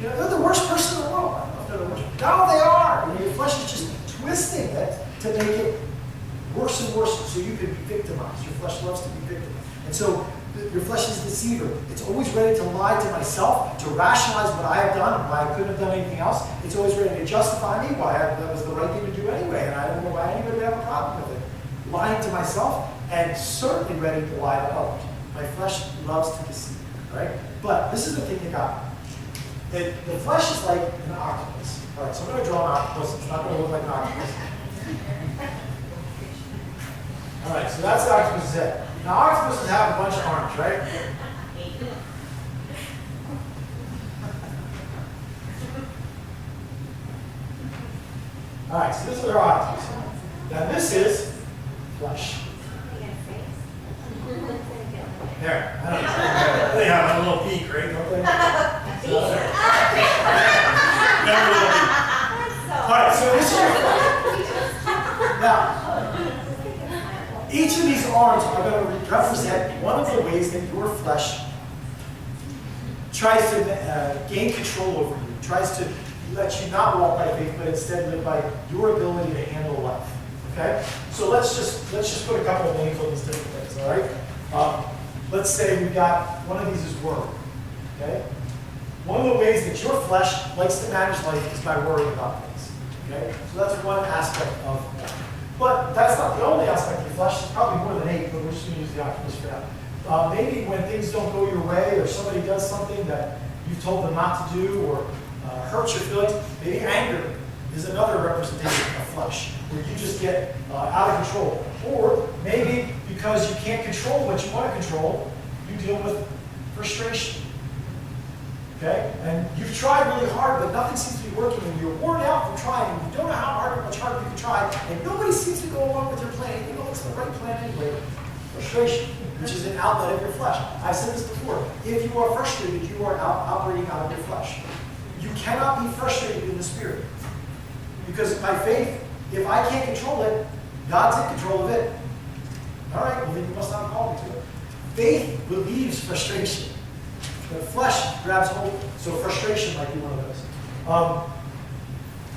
You know, they're the worst person in the world. I don't know if they're the worst. No, they are. You know, your flesh is just twisting it to make it worse and worse so you can be victimized. Your flesh loves to be victimized. And so your flesh is a deceiver. It's always ready to lie to myself, to rationalize what I have done and why I couldn't have done anything else. It's always ready to justify me why that was the right thing to do anyway, and I don't know why anybody would have a problem with it. Lying to myself, and certainly ready to lie to others. My flesh loves to deceive, right? But this is the thing you got. The flesh is like an octopus. All right, so I'm going to draw an octopus. It's not going to look like an octopus. All right, so that's the octopus's head. Now, octopuses have a bunch of arms, right? All right, so this is our octopus. Now, this is flesh. There, I don't know. They have a little peak, right? Don't they? All right, so this is your flesh. Now, each of these arms are going to represent one of the ways that your flesh tries to gain control over you, tries to let you not walk by faith, but instead live by your ability to handle life. Okay? So let's just put a couple of names on these different things. All right? Let's say we've got one of these is worry. Okay? One of the ways that your flesh likes to manage life is by worrying about things. Okay? So that's one aspect of that. But that's not the only aspect of your flesh. There's probably more than 8, but we're just going to use the octopus for now. Maybe when things don't go your way, or somebody does something that you've told them not to do, or hurts your feelings, maybe anger is another representation of flesh, where you just get out of control. Or maybe because you can't control what you want to control, you deal with frustration. Okay? And you've tried really hard, but nothing seems to be working, and you're worn out from trying, and you don't know how much harder you can try, and nobody seems to go along with your plan. You know it's the right plan anyway. Frustration, which is an outlet of your flesh. I've said this before. If you are frustrated, you are operating out of your flesh. You cannot be frustrated in the spirit. Because by faith, if I can't control it, God's in control of it. All right, well then you must not call me to it. Faith relieves frustration. The flesh grabs hold, so frustration might be one of those.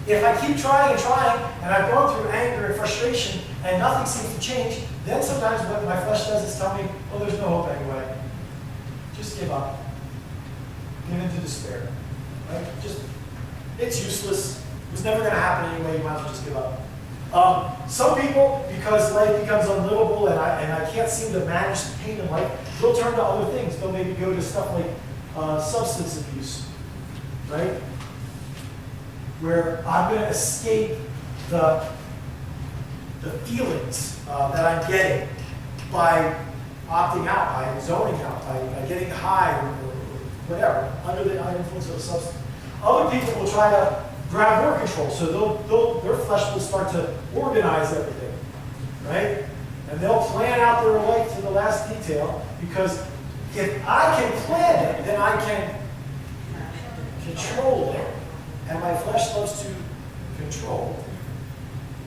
If I keep trying and trying, and I've gone through anger and frustration, and nothing seems to change, then sometimes what my flesh does is tell me, oh, there's no hope anyway. Just give up. Give into despair. Right? It's useless. It's never going to happen anyway. You might as well just give up. Some people, because life becomes unlivable and I can't seem to manage the pain in life, they'll turn to other things. They'll maybe go to stuff like substance abuse, right? Where I'm going to escape the feelings that I'm getting by opting out, by zoning out, by getting high or whatever, under the influence of a substance. Other people will try to grab more control, so their flesh will start to organize everything, right? And they'll plan out their life to the last detail, because if I can plan it, then I can control it, and my flesh loves to control.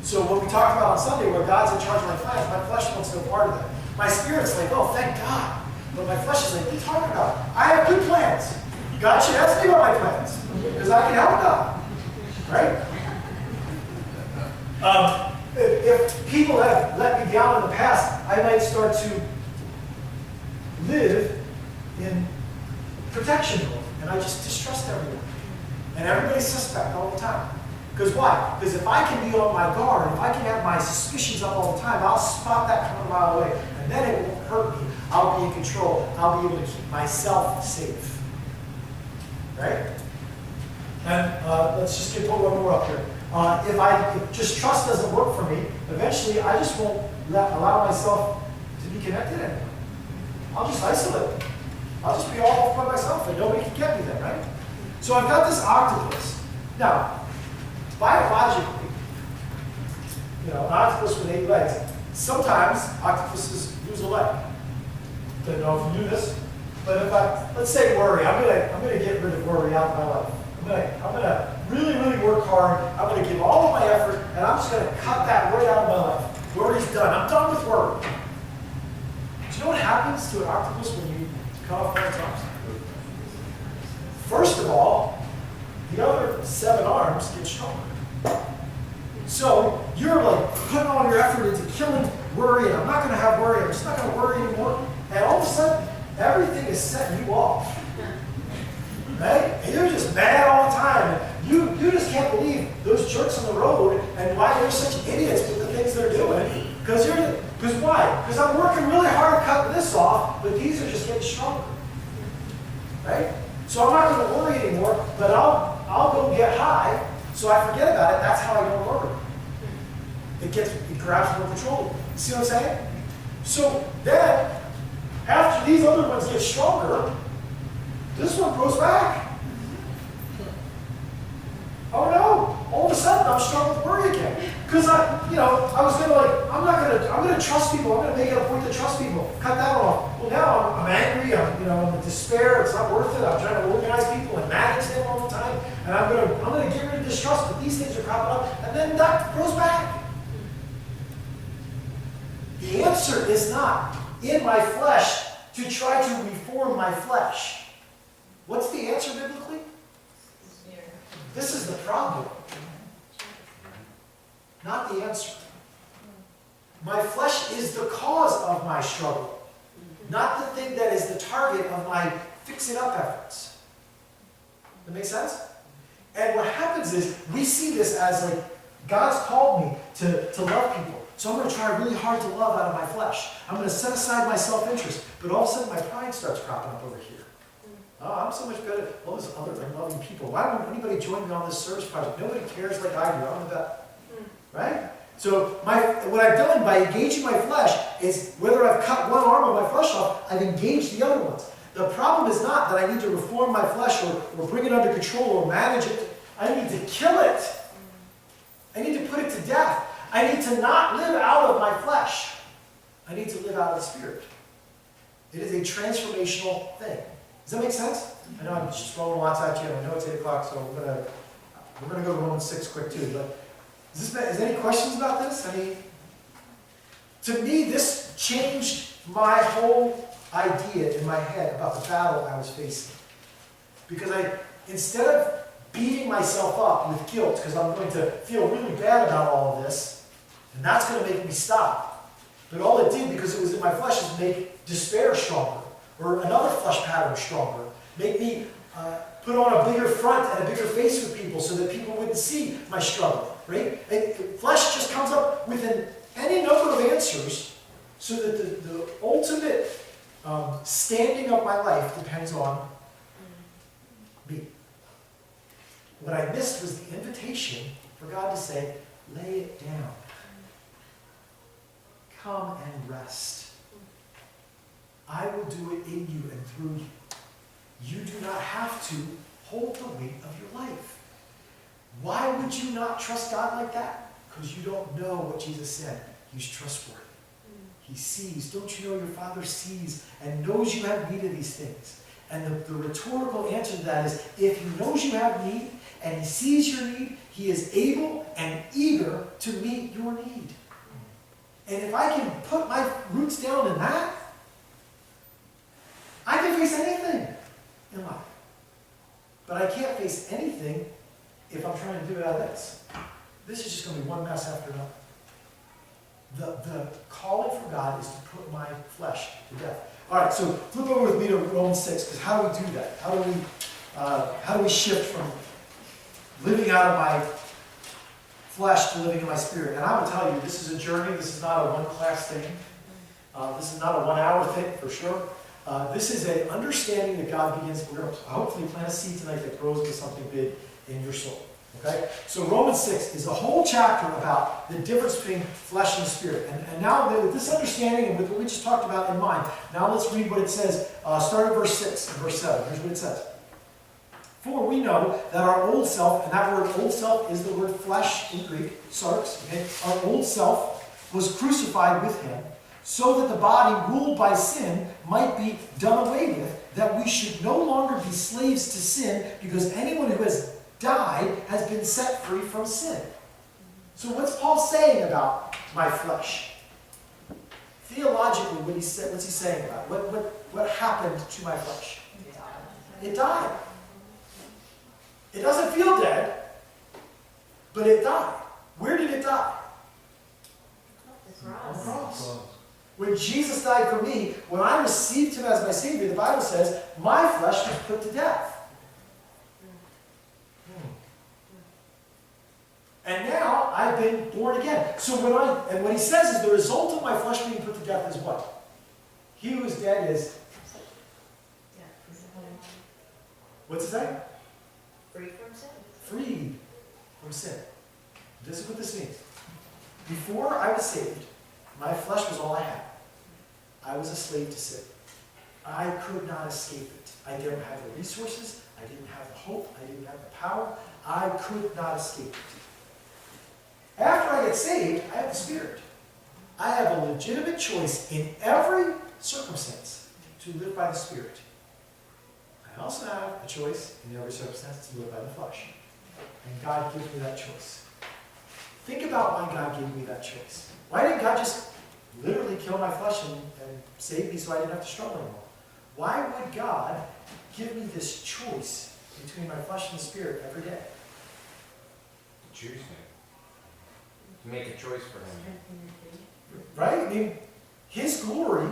So what we talked about on Sunday, where God's in charge of my plans, my flesh wants no part of that. My spirit's like, oh, thank God. But my flesh is like, what are you talking about? I have good plans. God should ask me about my plans, because I can help God. Right? If people have let me down in the past, I might start to live in protection mode, and I just distrust everyone. And everybody's suspect all the time. Because why? Because if I can be on my guard, if I can have my suspicions up all the time, I'll spot that coming a mile away, and then it won't hurt me. I'll be in control. I'll be able to keep myself safe. Right? And let's just get one more up here. If just trust doesn't work for me, eventually I just won't allow myself to be connected anymore. I'll just isolate. I'll just be all off by myself, and nobody can get me then, right? So I've got this octopus. Now, biologically, an octopus with 8 legs. Sometimes octopuses lose a leg. Don't know if you knew this, but let's say worry. I'm gonna get rid of worry out of my life. I'm gonna really, really work hard. I'm gonna give all of my effort, and I'm just gonna cut that right out of my life. Worry's done. I'm done with worry. Do you know what happens to an octopus when you cut off one of its arms? First of all, your 7 arms get stronger. So you're like putting all your effort into killing worry, and I'm not going to have worry, I'm just not going to worry anymore. And all of a sudden, everything is setting you off. Right? And you're just mad all the time. And you just can't believe those jerks on the road and why they're such idiots with the things they're doing. Because why? Because I'm working really hard cutting this off, but these are just getting stronger. Right? So I'm not going to worry anymore, but I'll go get high, so I forget about it. That's how I don't worry. It grabs more control. You see what I'm saying? So then, after these other ones get stronger, this one goes back. Oh no! All of a sudden, I'm struggling with worry again. Because I was I'm gonna trust people. I'm gonna make it a point to trust people. Cut that off. Well, now I'm angry. I'm in despair. It's not worth it. I'm trying to organize people and manage them all the time. And I'm gonna get rid of distrust. But these things are cropping up, and then that goes back. The answer is not in my flesh to try to reform my flesh. What's the answer biblically? This is the problem, not the answer. My flesh is the cause of my struggle, not the thing that is the target of my fixing up efforts. That make sense? And what happens is we see this as like God's called me to love people. So I'm going to try really hard to love out of my flesh. I'm going to set aside my self-interest. But all of a sudden my pride starts cropping up over here. Oh, I'm so much better at all these other loving people. Why won't anybody join me on this service project? Nobody cares like I do. I'm the best. Right? So what I've done by engaging my flesh is whether I've cut one arm of my flesh off, I've engaged the other ones. The problem is not that I need to reform my flesh or bring it under control or manage it. I need to kill it. I need to put it to death. I need to not live out of my flesh. I need to live out of the Spirit. It is a transformational thing. Does that make sense? I know I'm just throwing lots at you, and I know it's 8 o'clock, so we're gonna go to Romans 6 quick too. But is there any questions about this? To me, this changed my whole idea in my head about the battle I was facing. Because instead of beating myself up with guilt, because I'm going to feel really bad about all of this, and that's going to make me stop. But all it did, because it was in my flesh, is make despair stronger, or another flesh pattern stronger. Make me put on a bigger front and a bigger face with people so that people wouldn't see my struggle, right? And flesh just comes up with any number of answers so that the ultimate standing of my life depends on me. What I missed was the invitation for God to say, lay it down. Come and rest. I will do it in you and through you. You do not have to hold the weight of your life. Why would you not trust God like that? Because you don't know what Jesus said. He's trustworthy. He sees. Don't you know your Father sees and knows you have need of these things? And the rhetorical answer to that is, if he knows you have need and he sees your need, he is able and eager to meet your need. And if I can put my roots down in that, I can face anything in life. But I can't face anything if I'm trying to do it out of this. This is just going to be one mess after another. The calling for God is to put my flesh to death. All right, so flip over with me to Romans 6, because how do we do that? How do we shift from living out of my flesh to living in my spirit? And I will tell you, this is a journey. This is not a one-class thing. This is not a one-hour thing, for sure. This is an understanding that God begins. We're going to hopefully plant a seed tonight that grows into something big in your soul. Okay? So Romans 6 is a whole chapter about the difference between flesh and spirit. And now with this understanding and with what we just talked about in mind, now let's read what it says. Start at verse 6 and verse 7. Here's what it says. For we know that our old self, and that word old self is the word flesh in Greek, sarx, okay? Our old self was crucified with him, so that the body ruled by sin might be done away with, that we should no longer be slaves to sin, because anyone who has died has been set free from sin. So what's Paul saying about my flesh? Theologically, what's he saying about it? What happened to my flesh? It died. It doesn't feel dead. But it died. Where did it die? The On the cross. cross. When Jesus died for me, when I received him as my Savior, the Bible says, my flesh was put to death. And now I've been born again. So and what he says is the result of my flesh being put to death is what? He who is dead is, what's it say? Free from sin. Freed from sin. This is what this means. Before I was saved, my flesh was all I had. I was a slave to sin. I could not escape it. I didn't have the resources. I didn't have the hope. I didn't have the power. I could not escape it. After I get saved, I have the Spirit. I have a legitimate choice in every circumstance to live by the Spirit. I also have a choice in every circumstance to live by the flesh. And God gives me that choice. Think about why God gave me that choice. Why didn't God just literally kill my flesh and save me so I didn't have to struggle anymore? Why would God give me this choice between my flesh and the Spirit every day? Choosing. To make a choice for him. Right? I mean, his glory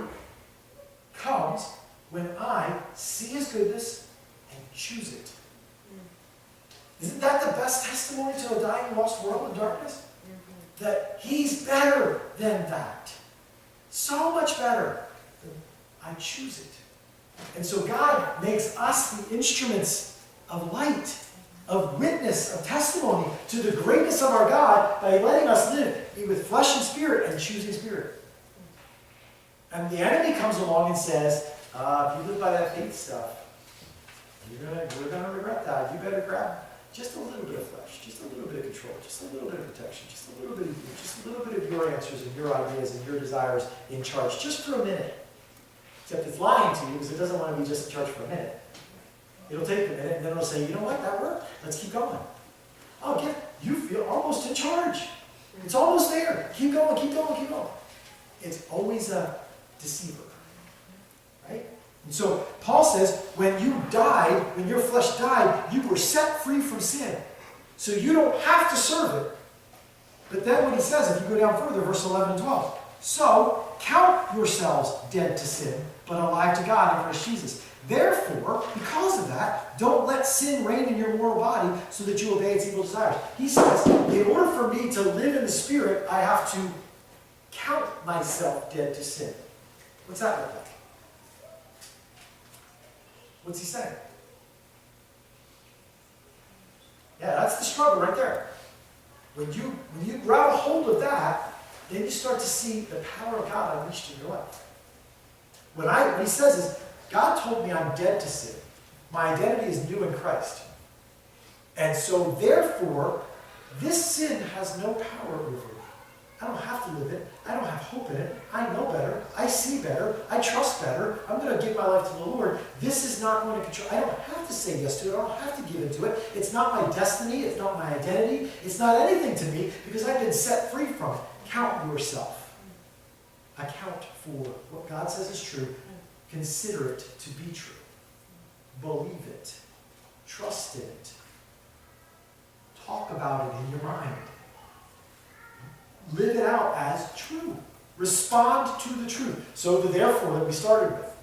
comes when I see his goodness and choose it. Isn't that the best testimony to a dying, lost world in darkness? That he's better than that. So much better. I choose it. And so God makes us the instruments of light, of witness, of testimony to the greatness of our God by letting us live with flesh and spirit and choosing spirit. And the enemy comes along and says, if you live by that faith stuff, we're going to regret that. You better grab just a little bit of flesh, just a little bit of control, just a little bit of protection, just a little bit of you, just a little bit of your answers and your ideas and your desires in charge, just for a minute. Except it's lying to you because it doesn't want to be just in charge for a minute. It'll take a minute and then it'll say, you know what, that worked. Let's keep going. Oh, you feel almost in charge. It's almost there. Keep going, keep going, keep going. It's always a deceiver. Right? And so Paul says, when you died, when your flesh died, you were set free from sin. So you don't have to serve it. But then what he says, if you go down further, verse 11 and 12. So count yourselves dead to sin, but alive to God in Christ Jesus. Therefore, because of that, don't let sin reign in your mortal body so that you obey its evil desires. He says, in order for me to live in the Spirit, I have to count myself dead to sin. What's that look like? What's he saying? Yeah, that's the struggle right there. When you grab a hold of that, then you start to see the power of God unleashed in your life. What he says is, God told me I'm dead to sin. My identity is new in Christ. And so therefore, this sin has no power over me. I don't have to live it. I don't have hope in it. I know better. I see better. I trust better. I'm going to give my life to the Lord. This is not going to control. I don't have to say yes to it. I don't have to give into it. It's not my destiny. It's not my identity. It's not anything to me because I've been set free from it. Count yourself. Account for what God says is true. Consider it to be true. Believe it. Trust in it. Talk about it in your mind. Live it out as true. Respond to the truth. So the therefore that we started with.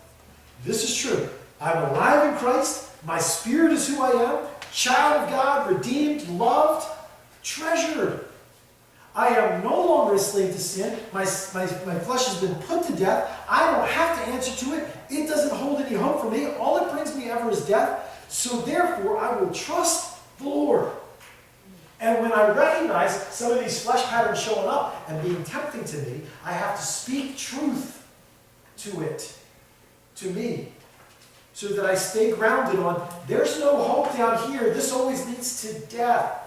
This is true. I'm alive in Christ. My spirit is who I am. Child of God, redeemed, loved, treasured. I am no longer a slave to sin. My flesh has been put to death. I don't have to answer to it. It doesn't hold any hope for me. All it brings me ever is death. So therefore, I will trust the Lord. And when I recognize some of these flesh patterns showing up and being tempting to me, I have to speak truth to it, to me, so that I stay grounded on, there's no hope down here. This always leads to death.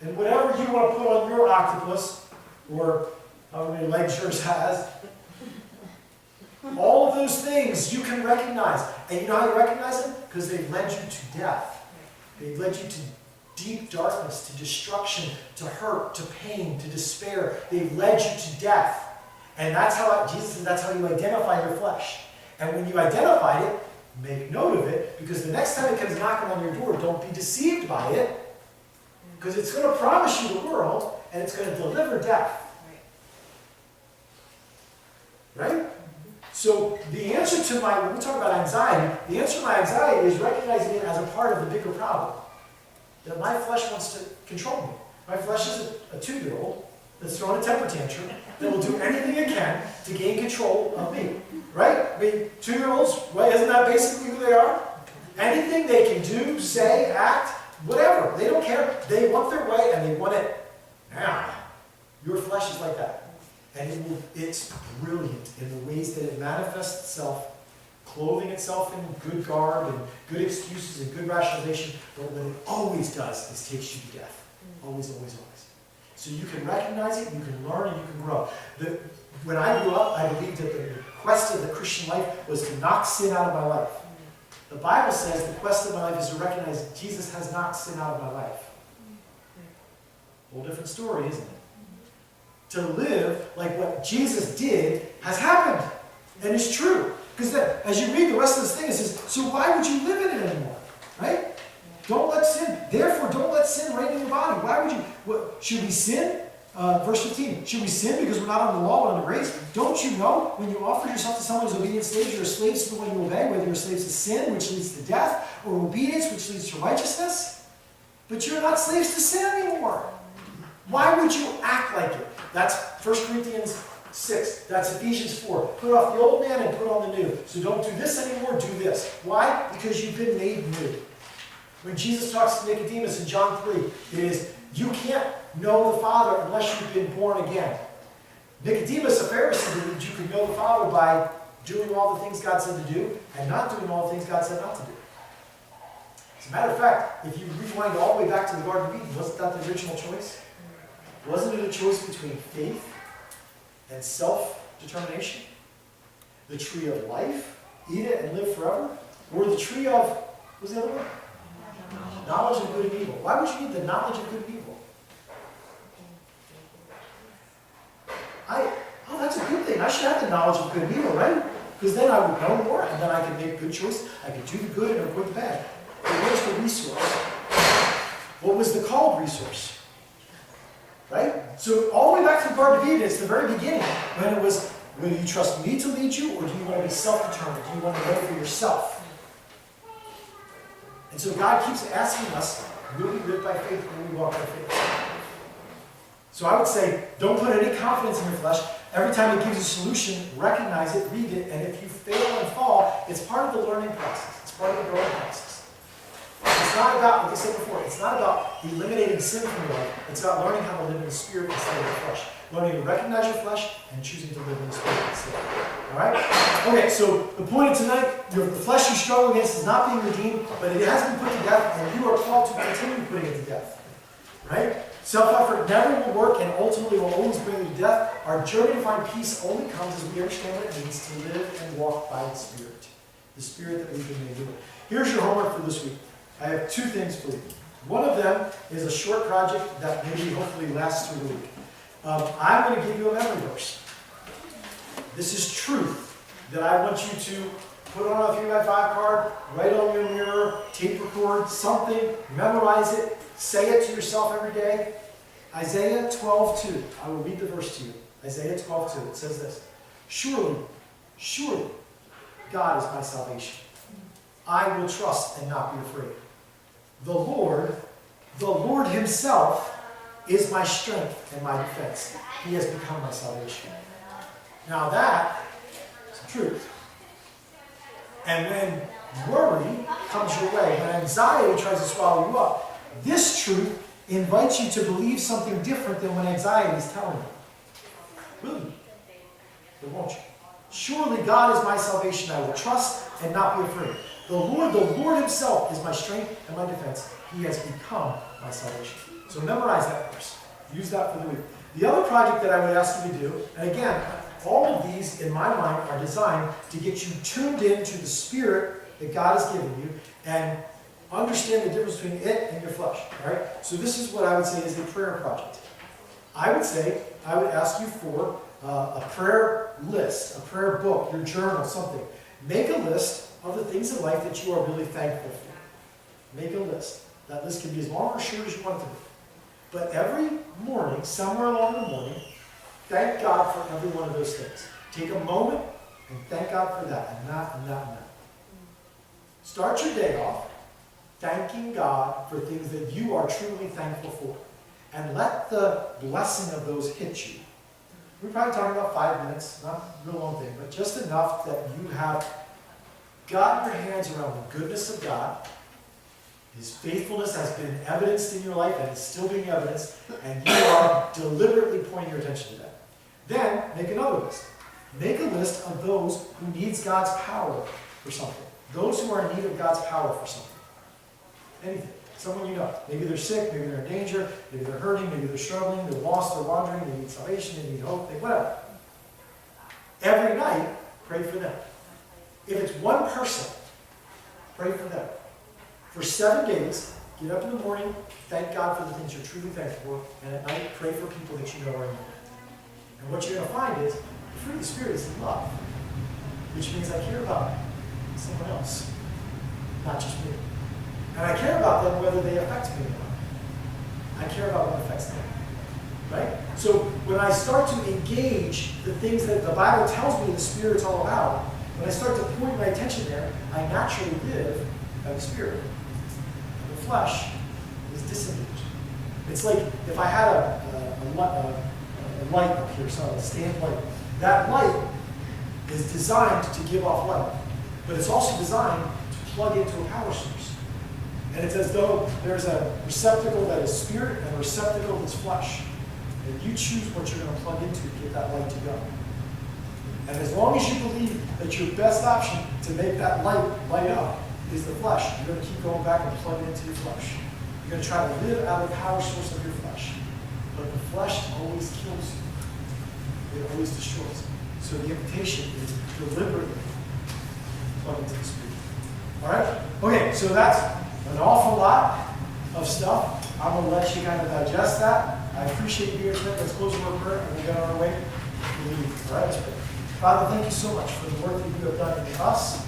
And whatever you want to put on your octopus, or how many legs yours has, all of those things you can recognize. And you know how you recognize them? Because they've led you to death. They've led you to deep darkness, to destruction, to hurt, to pain, to despair. They've led you to death. And that's how, Jesus says, that's how you identify your flesh. And when you identify it, make note of it, because the next time it comes knocking on your door, don't be deceived by it. Because it's going to promise you the world, and it's going to deliver death. Right? So the answer to when we talk about anxiety, the answer to my anxiety is recognizing it as a part of the bigger problem. That my flesh wants to control me. My flesh is a 2-year-old that's throwing a temper tantrum that will do anything it can to gain control of me. Right? I mean, 2-year-olds, right, isn't that basically who they are? Anything they can do, say, act, whatever. They don't care. They want their way and they want it now. Your flesh is like that. And it's brilliant in the ways that it manifests itself, clothing itself in good garb and good excuses and good rationalization. But what it always does is takes you to death. Always, always, always. So you can recognize it, you can learn, and you can grow. When I grew up, I believed that the quest of the Christian life was to knock sin out of my life. The Bible says the quest of my life is to recognize Jesus has knocked sin out of my life. Whole different story, isn't it? To live like what Jesus did has happened. And it's true. Because then, as you read the rest of this thing, it says, so why would you live in it anymore? Right? Don't let sin, therefore don't let sin reign in your body. Why would you, should we sin? Verse 15, should we sin because we're not under the law but under grace? Don't you know when you offer yourself to someone as obedient slaves, you're slaves to the one you obey, whether you're slaves to sin, which leads to death, or obedience, which leads to righteousness? But you're not slaves to sin anymore. Why would you act like it? That's 1 Corinthians 6. That's Ephesians 4. Put off the old man and put on the new. So don't do this anymore, do this. Why? Because you've been made new. When Jesus talks to Nicodemus in John 3, it is, you can't know the Father unless you've been born again. Nicodemus, a Pharisee, believed you could know the Father by doing all the things God said to do and not doing all the things God said not to do. As a matter of fact, if you rewind all the way back to the Garden of Eden, wasn't that the original choice? Wasn't it a choice between faith and self-determination? The tree of life, eat it and live forever? Or the tree of, what was the other one? Knowledge of good and evil. Why would you need the knowledge of good and evil? That's a good thing. I should have the knowledge of good and evil, right? Because then I would know more, and then I could make good choices. I could do the good and avoid the bad. But where's the resource? What was the called resource? Right? So all the way back to the Garden of Eden, it's the very beginning, when it was, will you trust me to lead you, or do you want to be self-determined? Do you want to know for yourself? And so God keeps asking us, will we live by faith or will we walk by faith? So I would say, don't put any confidence in your flesh. Every time it gives you a solution, recognize it, read it, and if you fail and fall, it's part of the learning process. It's part of the growing process. It's not about, like I said before, it's not about eliminating sin from your life. It's about learning how to live in the Spirit instead of the flesh. Learning to recognize your flesh and choosing to live in the Spirit instead. All right? Okay, so the point of tonight, the flesh you struggle against is not being redeemed, but it has been put to death, and you are called to continue putting it to death. Right? Self-effort never will work and ultimately will always bring you to death. Our journey to find peace only comes as we understand what it means to live and walk by the Spirit. The Spirit that we've been made with. Here's your homework for this week. I have two things for you. One of them is a short project that maybe hopefully lasts through the week. I'm going to give you a memory verse. This is truth that I want you to put on a 3x5 card, write on your mirror, tape record, something, memorize it, say it to yourself every day. Isaiah 12:2. I will read the verse to you. Isaiah 12:2. It says this. Surely, surely, God is my salvation. I will trust and not be afraid. The Lord himself is my strength and my defense. He has become my salvation. Now that is the truth. And when worry comes your way, when anxiety tries to swallow you up, this truth invites you to believe something different than what anxiety is telling you. Will you? Or won't you? Surely God is my salvation. I will trust and not be afraid. The Lord himself is my strength and my defense. He has become my salvation. So memorize that verse. Use that for the week. The other project that I would ask you to do, and again, all of these, in my mind, are designed to get you tuned into the Spirit that God has given you and understand the difference between it and your flesh. All right? So this is what I would say is a prayer project. I would ask you for a prayer list, a prayer book, your journal, something. Make a list of the things in life that you are really thankful for. Make a list. That list can be as long or short as you want it to be. But every morning, somewhere along the morning, thank God for every one of those things. Take a moment and thank God for that, and that, and that, and that. Start your day off thanking God for things that you are truly thankful for. And let the blessing of those hit you. We're probably talking about 5 minutes, not a real long thing, but just enough that you have gotten your hands around the goodness of God. His faithfulness has been evidenced in your life and is still being evidenced, and you are deliberately pointing your attention to that. Then, make another list. Make a list of those who needs God's power for something. Those who are in need of God's power for something. Anything. Someone you know. Maybe they're sick, maybe they're in danger, maybe they're hurting, maybe they're struggling, they're lost, they're wandering, they need salvation, they need hope, whatever. Every night, pray for them. If it's one person, pray for them. For 7 days, get up in the morning, thank God for the things you're truly thankful for, and at night, pray for people that you know are in need. And what you're going to find is, the fruit of the Spirit is love, which means I care about someone else, not just me. And I care about them whether they affect me or not. I care about what affects them. Right? So when I start to engage the things that the Bible tells me the Spirit's all about, when I start to point my attention there, I naturally live by the Spirit. And the flesh is disengaged. It's like if I had a light up here, so a stand light. That light is designed to give off light, but it's also designed to plug into a power source. And it's as though there's a receptacle that is spirit and a receptacle that's flesh. And you choose what you're going to plug into to get that light to go. And as long as you believe that your best option to make that light up is the flesh, you're going to keep going back and plugging into your flesh. You're going to try to live out of the power source of your flesh. But the flesh always kills you. It always destroys you. So the invitation is deliberately plug into the Spirit. All right? Okay, so that's an awful lot of stuff. I'm going to let you kind of digest that. I appreciate you here tonight. Let's close the word prayer and we'll get on our way to leave. All right, let's pray. Father, thank you so much for the work that you have done in us,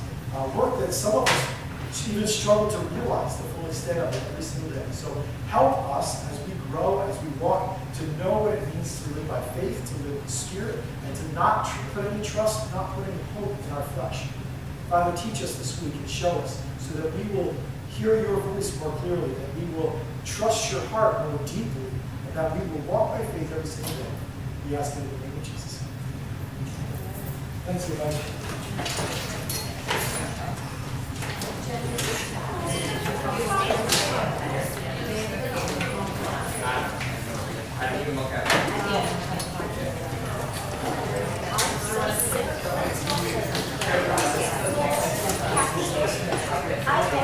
work that some of us even struggle to realize the full extent of it every single day. So help us as we grow, as we walk, to know what it means to live by faith, to live in spirit, and to not put any trust, not put any hope in our flesh. Father, teach us this week and show us so that we will hear your voice more clearly, that we will trust your heart more deeply, and that we will walk by faith every single day. We ask it in the name of Jesus. Thanks, everybody. I didn't even look at it. I don't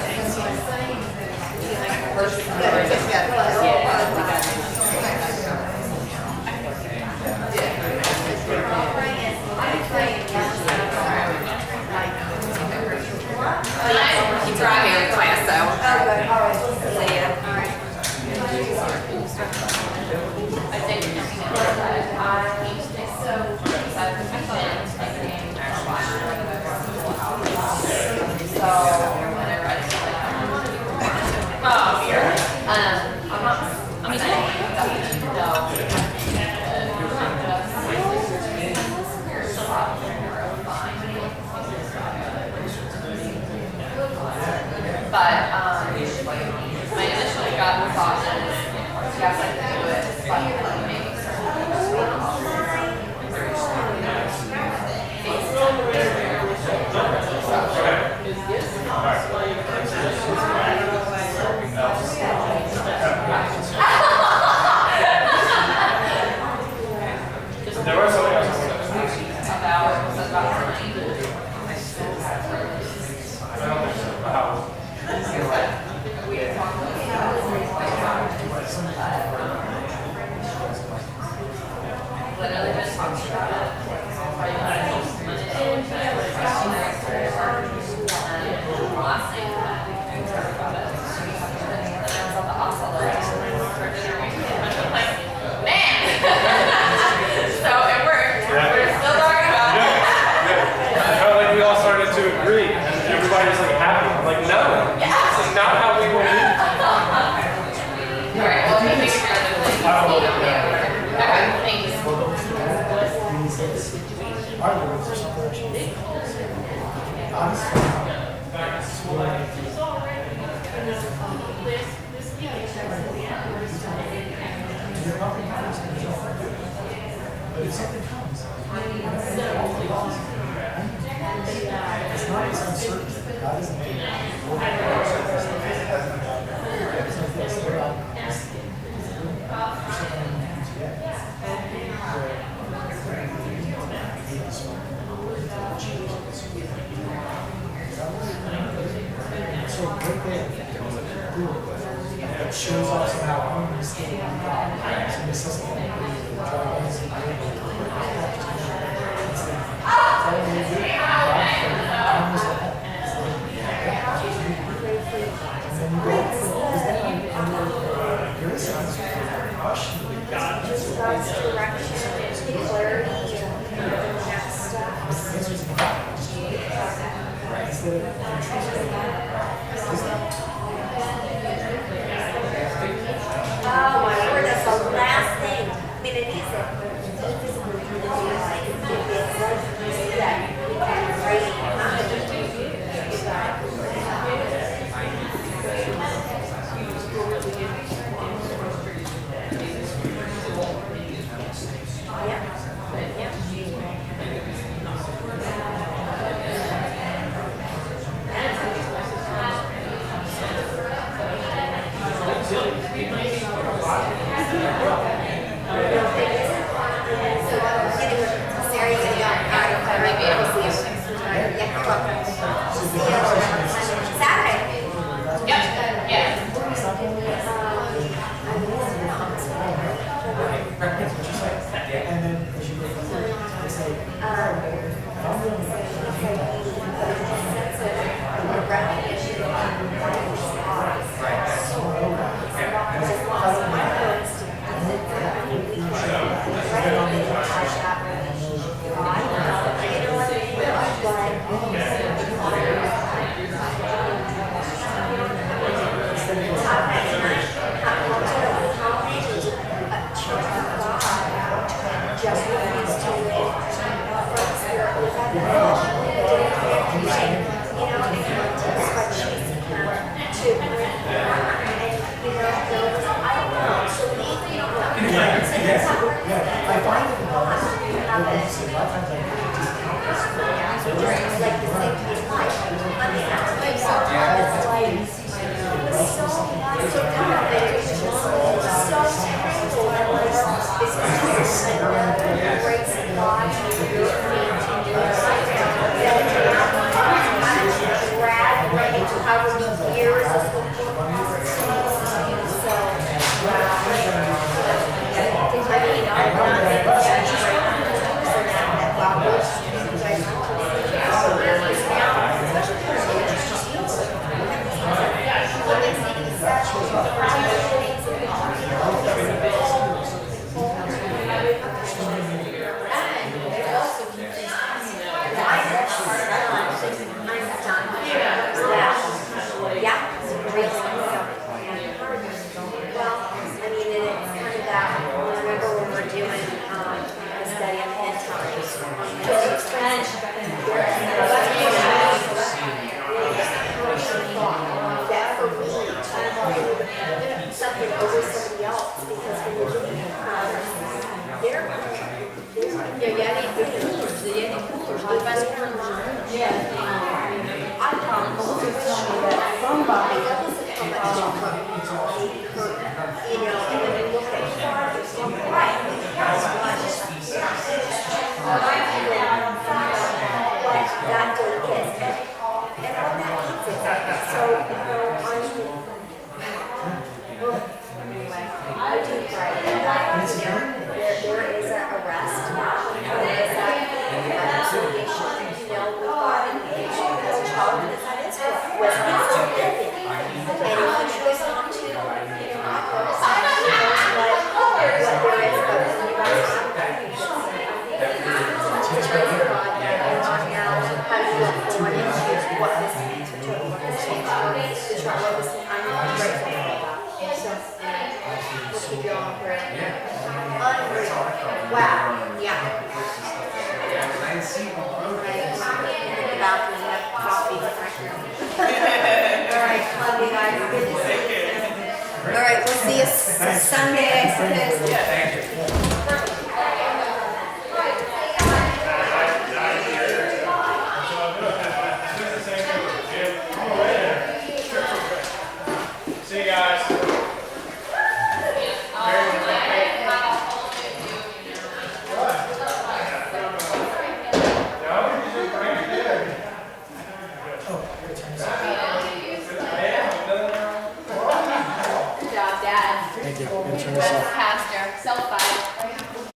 think so. nicely happy. I'm like, no, this is not how we will meet. Alright, well, maybe we're gonna do like, I don't know. okay, thanks. Arguments or something that she did. But if something comes, it's not as uncertain. God isn't made. So right there, it shows up somehow on this thing. So this is God's direction, clarity, and that stuff. Oh my word, that's the last thing. I mean, it is and then as you go through, it's like, I'm going I find it a lot of times Wow, yeah. About to have coffee. All right, love you guys. Good to see you. All right, we'll see you Sunday, I suppose. See you guys. Good job, Dad. Thank you. Turn this off. Pastor, self-five.